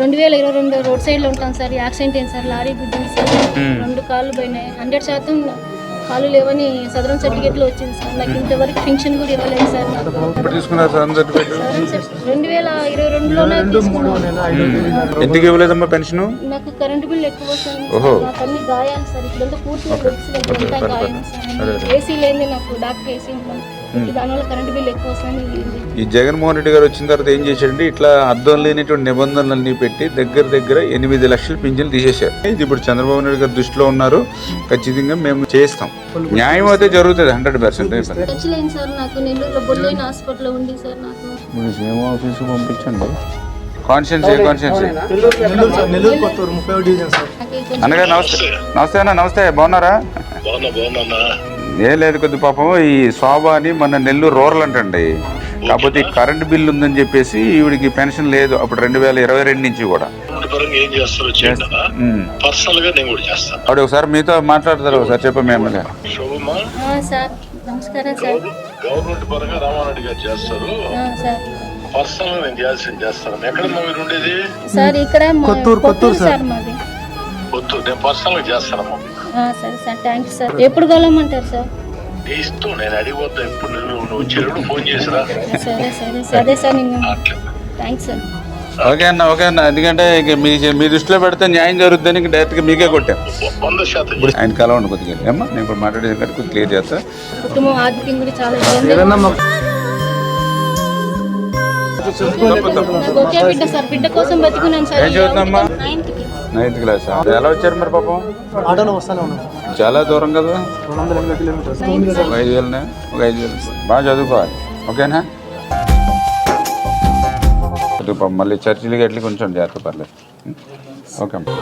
2022 road సైడ్లో ఉంటాను sir. Accident అయింది సార్, లారీ గుద్దింది సార్. 2 కాళ్ళు పోయినాయి. 100% కాళ్ళు లేవని సదరం సర్టిఫికేట్లో వచ్చింది సార్. నాకు ఇంతవరకు పెన్షన్ కూడా ఇవ్వలేదు సార్. నాకు 2022లోనే తీసుకున్నాను. ఎందుకు ఇవ్వలేదమ్మా పెన్షన్? నాకు కరెంటు బిల్ ఎక్కువ వస్తుంది. నాకు అన్ని గాయాలు సార్. ఇప్పుడంతా పూర్తిగా అంతా గాయం సార్. ఏసీ లేని నాకు డాక్టర్ ఏసీ దానివల్ల కరెంటు బిల్ ఎక్కువ వస్తుంది. ఈ జగన్మోహన్ రెడ్డి గారు వచ్చిన తర్వాత ఏం చేశారంటే ఇట్లా అర్థం లేనిటువంటి నిబంధనలన్నీ పెట్టి దగ్గర 8 లక్షల పింఛన్లు తీసేశారు. ఇది ఇప్పుడు చంద్రబాబు నాయుడు గారు దృష్టిలో ఉన్నారు. ఖచ్చితంగా మేము చేస్తాం. న్యాయం అయితే జరుగుతుంది 100%. ఖర్చులేని సార్ నాకు నెల్లూరులో బొల్లైన హాస్పిటల్లో ఉంది సార్. నాకు సేమ్ ఆఫీస్ పంపించండి. కాన్షియన్సీ అన్నగారు నమస్తే అన్న. నమస్తే, బాగున్నారా? ఏం లేదు, కొద్ది పాపం ఈ శోభ అని మన నెల్లూరు రూరల్ అంటండి. కాకపోతే ఈ కరెంట్ బిల్ ఉందని చెప్పేసి ఈవిడికి పెన్షన్ లేదు అప్పుడు 2022 నుంచి కూడా. ఆవిడ ఒకసారి మీతో మాట్లాడతారు, ఒకసారి చెప్పండి ఎమ్మెల్యే. నమస్కారం సార్. గవర్నమెంట్ పరంగా రామారెడ్డి గారు చేస్తారు. పర్సనల్ నేను చేస్తాను. ఎక్కడ మీరు ఉండేది? సార్ ఇక్కడ కొత్తూరు సార్ మాది. కొత్తూరు. నేను పర్సనల్ చేస్తానమ్మా. సరే సార్, థ్యాంక్స్ సార్. ఎప్పుడు కలవమంటారు సార్? ఇస్తూ నేను అడిగిపోతా. ఇప్పుడు నువ్వు వచ్చేటప్పుడు ఫోన్ చేసిరా. సరే సార్, నేను థ్యాంక్స్ సార్. ఓకే అన్న. ఎందుకంటే మీ దృష్టిలో పెడితే న్యాయం జరుగుతుందని డైరెక్ట్గా మీకే కొట్టాం. 100% ఆయన కలవండి కొద్దిగా అమ్మా. నేను ఇప్పుడు మాట్లాడేది కొద్దిగా క్లియర్ చేస్తా. కుటుంబం ఆర్థికంగా కూడా చాలా ఓకే బిడ్డ సార్. బిడ్డ కోసం బతుకున్నాను సార్. ఏం చదువుతుందమ్మా? 9th class. ఎలా వచ్చారు మరి పాపం? ఆటోలో వస్తానే ఉన్నాం. చాలా దూరం కదా. 280 కిలోమీటర్స్. ఒక 5,000 బాగా చదువుకోవాలి. ఓకేనా? మళ్ళీ చర్చిలకి ఎట్లా కొంచెం జాగ్రత్త పర్లేదు. ఓకే అమ్మా.